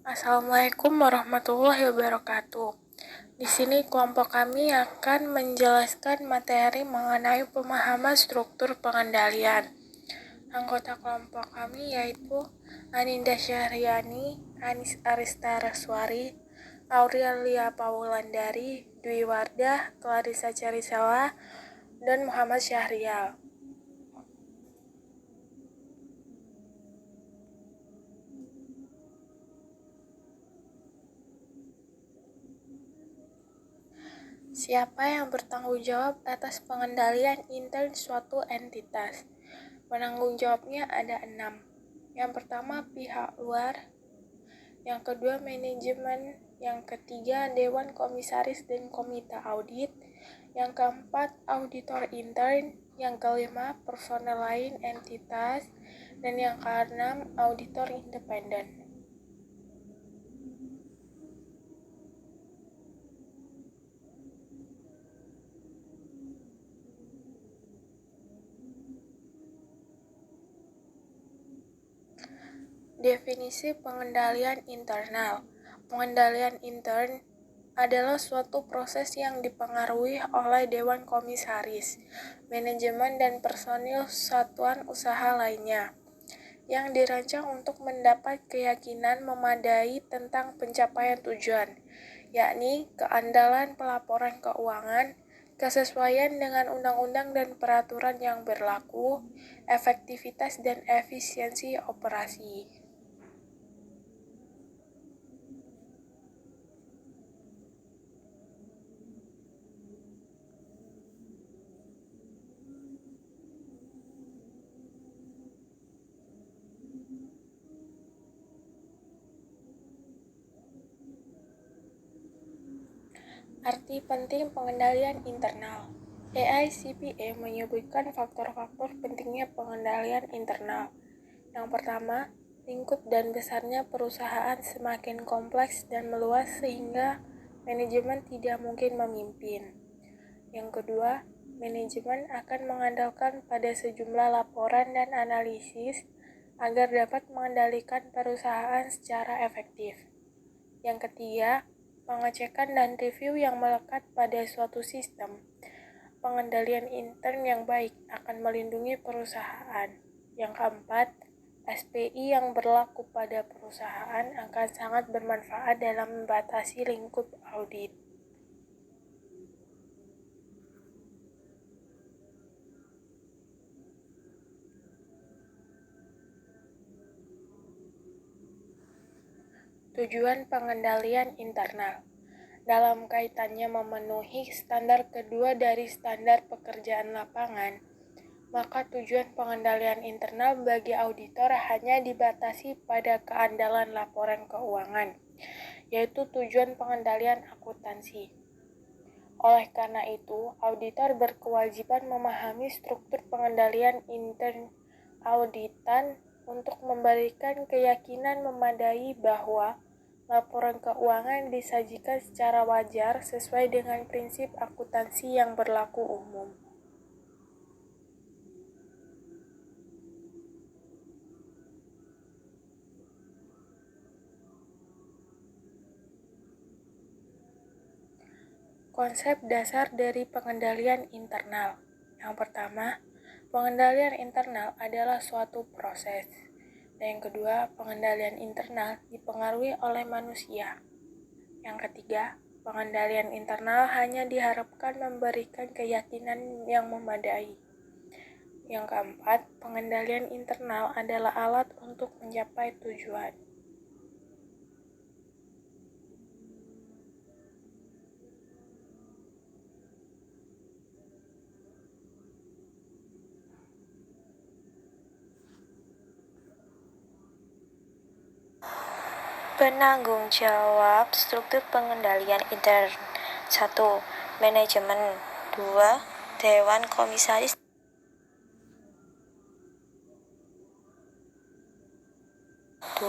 Assalamualaikum warahmatullahi wabarakatuh. Di sini kelompok kami akan menjelaskan materi mengenai pemahaman struktur pengendalian. Anggota kelompok kami yaitu Aninda Syahriani, Anis Aristaraswari, Aurelia Paulandari, Dwi Wardah, Clarissa Charisela, dan Muhammad Syahrial. Siapa yang bertanggung jawab atas pengendalian intern suatu entitas? Penanggung jawabnya ada 6. Yang pertama, pihak luar. Yang kedua, manajemen. Yang ketiga, dewan komisaris dan komite audit. Yang keempat, auditor intern. Yang kelima, personel lain entitas. Dan yang keenam, auditor independen. Definisi pengendalian internal. Pengendalian intern adalah suatu proses yang dipengaruhi oleh dewan komisaris, manajemen dan personil satuan usaha lainnya, yang dirancang untuk mendapat keyakinan memadai tentang pencapaian tujuan, yakni keandalan pelaporan keuangan, kesesuaian dengan undang-undang dan peraturan yang berlaku, efektivitas dan efisiensi operasi. Arti penting pengendalian internal. AICPA menyebutkan faktor-faktor pentingnya pengendalian internal. Yang pertama, lingkup dan besarnya perusahaan semakin kompleks dan meluas sehingga manajemen tidak mungkin memimpin. Yang kedua, manajemen akan mengandalkan pada sejumlah laporan dan analisis agar dapat mengendalikan perusahaan secara efektif. Yang ketiga, pengecekan dan review yang melekat pada suatu sistem. Pengendalian intern yang baik akan melindungi perusahaan. Yang keempat, SPI yang berlaku pada perusahaan akan sangat bermanfaat dalam membatasi lingkup audit. Tujuan pengendalian internal. Dalam kaitannya memenuhi standar kedua dari standar pekerjaan lapangan, maka tujuan pengendalian internal bagi auditor hanya dibatasi pada keandalan laporan keuangan, yaitu tujuan pengendalian akuntansi. Oleh karena itu, auditor berkewajiban memahami struktur pengendalian intern auditan untuk memberikan keyakinan memadai bahwa laporan keuangan disajikan secara wajar sesuai dengan prinsip akuntansi yang berlaku umum. Konsep dasar dari pengendalian internal. Yang pertama, pengendalian internal adalah suatu proses. Dan yang kedua, pengendalian internal dipengaruhi oleh manusia. Yang ketiga, pengendalian internal hanya diharapkan memberikan keyakinan yang memadai. Yang keempat, pengendalian internal adalah alat untuk mencapai tujuan. Penanggung jawab struktur pengendalian intern. 1. Manajemen. 2. Dewan Komisaris. 2.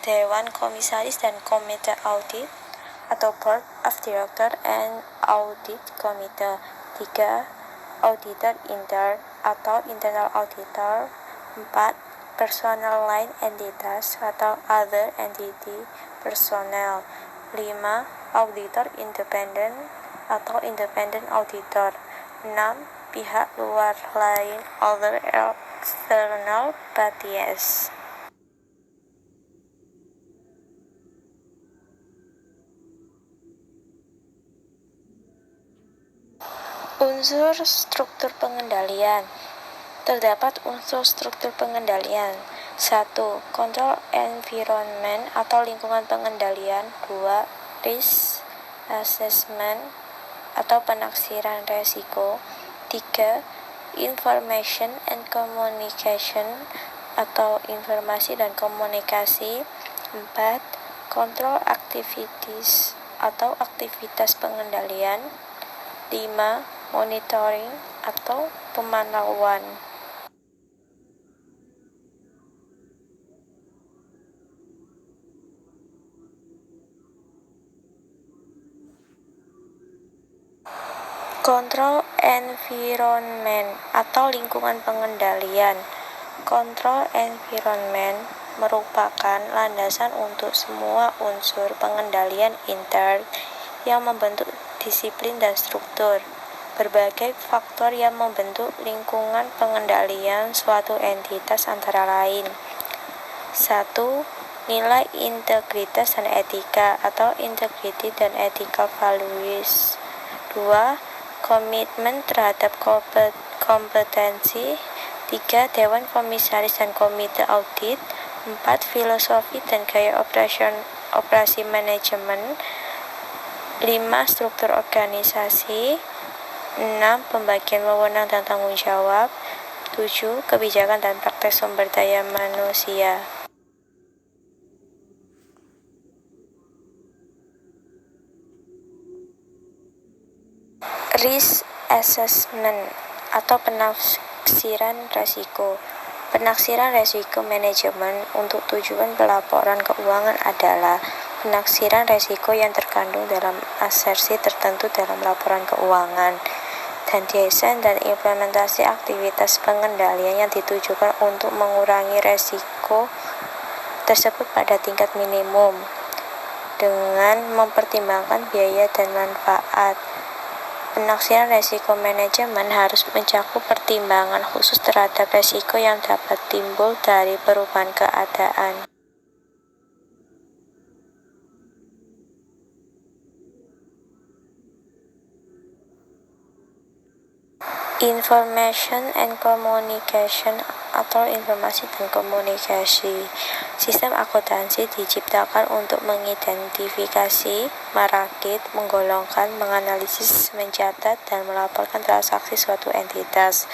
Dewan Komisaris dan Komite Audit atau Board of Director and Audit Committee. 3. Auditor intern atau internal auditor. 4. personal lain entitas atau other entity personnel. 5. Auditor independen atau independent auditor. 6. Pihak luar lain other external parties. Unsur struktur pengendalian. Terdapat unsur struktur pengendalian. 1. Control environment atau lingkungan pengendalian. 2. Risk assessment atau penaksiran resiko. 3. Information and communication atau informasi dan komunikasi. 4. Control activities atau aktivitas pengendalian. 5. Monitoring atau pemantauan. Control environment atau lingkungan pengendalian. Control environment merupakan landasan untuk semua unsur pengendalian intern yang membentuk disiplin dan struktur. Berbagai faktor yang membentuk lingkungan pengendalian suatu entitas antara lain. 1. Nilai integritas dan etika atau integrity dan ethical values. 2. Komitmen terhadap kompetensi. 3. Dewan Komisaris dan Komite Audit. 4. Filosofi dan gaya operasi manajemen. 5. Struktur organisasi. 6. Pembagian wewenang dan tanggung jawab. 7. Kebijakan dan praktek sumber daya manusia. Risk assessment atau penaksiran resiko. Penaksiran resiko manajemen untuk tujuan pelaporan keuangan adalah penaksiran resiko yang terkandung dalam asersi tertentu dalam laporan keuangan dan desain dan implementasi aktivitas pengendalian yang ditujukan untuk mengurangi resiko tersebut pada tingkat minimum dengan mempertimbangkan biaya dan manfaat. Penaksiran resiko manajemen harus mencakup pertimbangan khusus terhadap resiko yang dapat timbul dari perubahan keadaan. Information and communication atau informasi dan komunikasi. Sistem akuntansi diciptakan untuk mengidentifikasi, merakit, menggolongkan, menganalisis, mencatat, dan melaporkan transaksi suatu entitas,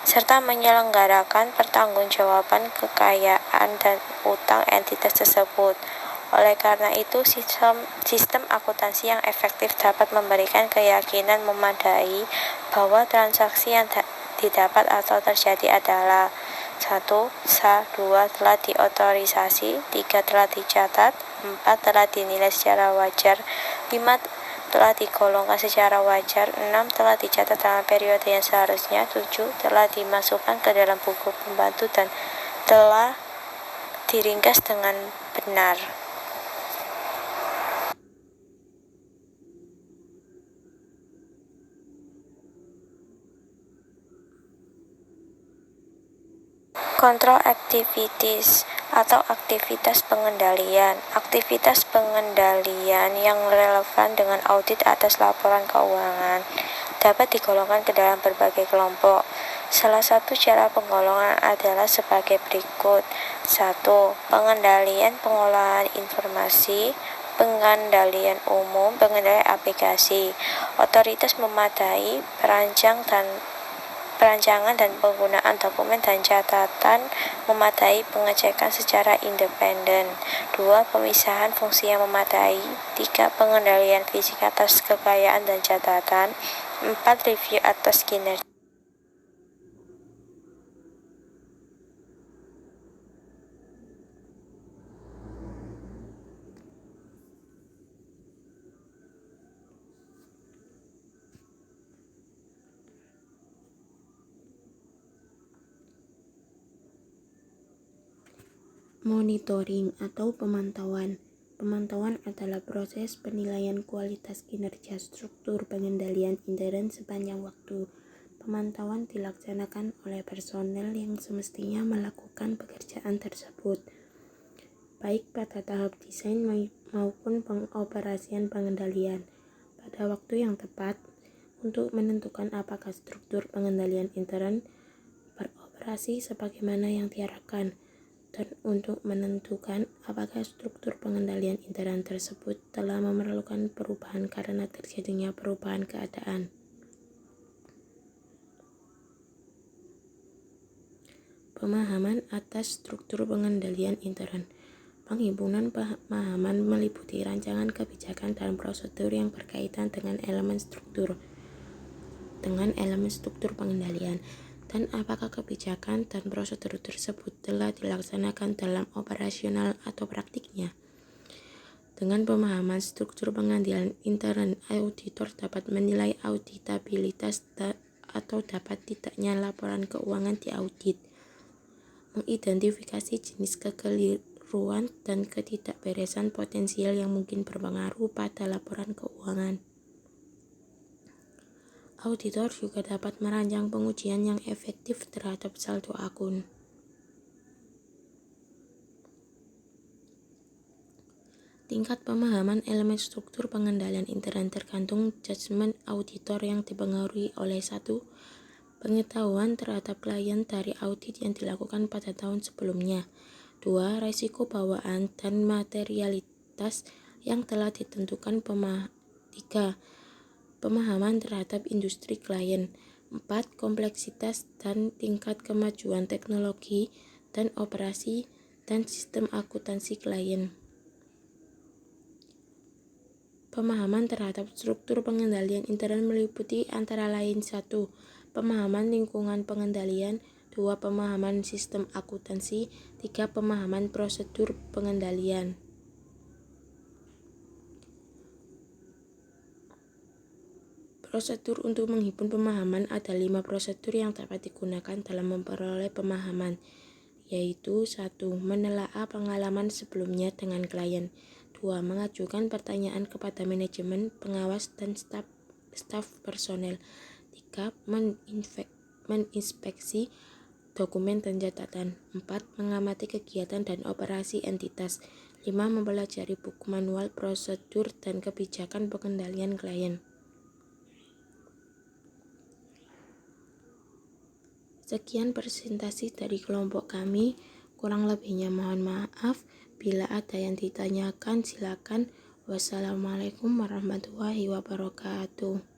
serta menyelenggarakan pertanggungjawaban kekayaan dan utang entitas tersebut. Oleh karena itu, sistem akuntansi yang efektif dapat memberikan keyakinan memadai bahwa transaksi yang didapat atau terjadi adalah 1. Sah, 2. Telah diotorisasi, 3. Telah dicatat, 4. Telah dinilai secara wajar, 5. Telah digolongkan secara wajar, 6. Telah dicatat dalam periode yang seharusnya, 7. Telah dimasukkan ke dalam buku pembantu dan telah diringkas dengan benar. Control activities atau aktivitas pengendalian. Aktivitas pengendalian yang relevan dengan audit atas laporan keuangan dapat digolongkan ke dalam berbagai kelompok. Salah satu cara penggolongan adalah sebagai berikut. 1. Pengendalian pengolahan informasi, pengendalian umum, pengendalian aplikasi. Otoritas memadai, perancangan dan penggunaan dokumen dan catatan memadai, pengecekan secara independen. 2. Pemisahan fungsi yang memadai. 3. Pengendalian fisik atas kekayaan dan catatan. 4. Review atas kinerja. Monitoring atau pemantauan. Pemantauan adalah proses penilaian kualitas kinerja struktur pengendalian intern sepanjang waktu. Pemantauan dilaksanakan oleh personel yang semestinya melakukan pekerjaan tersebut, baik pada tahap desain maupun pengoperasian pengendalian, pada waktu yang tepat untuk menentukan apakah struktur pengendalian intern beroperasi sebagaimana yang diharapkan, dan untuk menentukan apakah struktur pengendalian intern tersebut telah memerlukan perubahan karena terjadinya perubahan keadaan. Pemahaman atas struktur pengendalian intern. Penghimpunan pemahaman meliputi rancangan kebijakan dan prosedur yang berkaitan dengan elemen struktur pengendalian, dan apakah kebijakan dan prosedur tersebut telah dilaksanakan dalam operasional atau praktiknya. Dengan pemahaman struktur pengendalian intern, auditor dapat menilai auditabilitas atau dapat tidaknya laporan keuangan diaudit, mengidentifikasi jenis kekeliruan dan ketidakberesan potensial yang mungkin berpengaruh pada laporan keuangan. Auditor juga dapat merancang pengujian yang efektif terhadap saldo akun. Tingkat pemahaman elemen struktur pengendalian intern tergantung judgement auditor yang dipengaruhi oleh 1. Pengetahuan terhadap klien dari audit yang dilakukan pada tahun sebelumnya. 2. Risiko bawaan dan materialitas yang telah ditentukan 3. Pemahaman terhadap industri klien. 4. Kompleksitas dan tingkat kemajuan teknologi dan operasi dan sistem akuntansi klien. Pemahaman terhadap struktur pengendalian intern meliputi antara lain 1. Pemahaman lingkungan pengendalian. 2. Pemahaman sistem akuntansi. 3. Pemahaman prosedur pengendalian. Prosedur untuk menghimpun pemahaman. Ada 5 prosedur yang dapat digunakan dalam memperoleh pemahaman, yaitu 1. Menelaah pengalaman sebelumnya dengan klien. 2. Mengajukan pertanyaan kepada manajemen, pengawas, dan staf personel. 3. Menginspeksi dokumen dan catatan. 4. Mengamati kegiatan dan operasi entitas. 5. Mempelajari buku manual prosedur dan kebijakan pengendalian klien. Sekian presentasi dari kelompok kami. Kurang lebihnya mohon maaf. Bila ada yang ditanyakan silakan. Wassalamualaikum warahmatullahi wabarakatuh.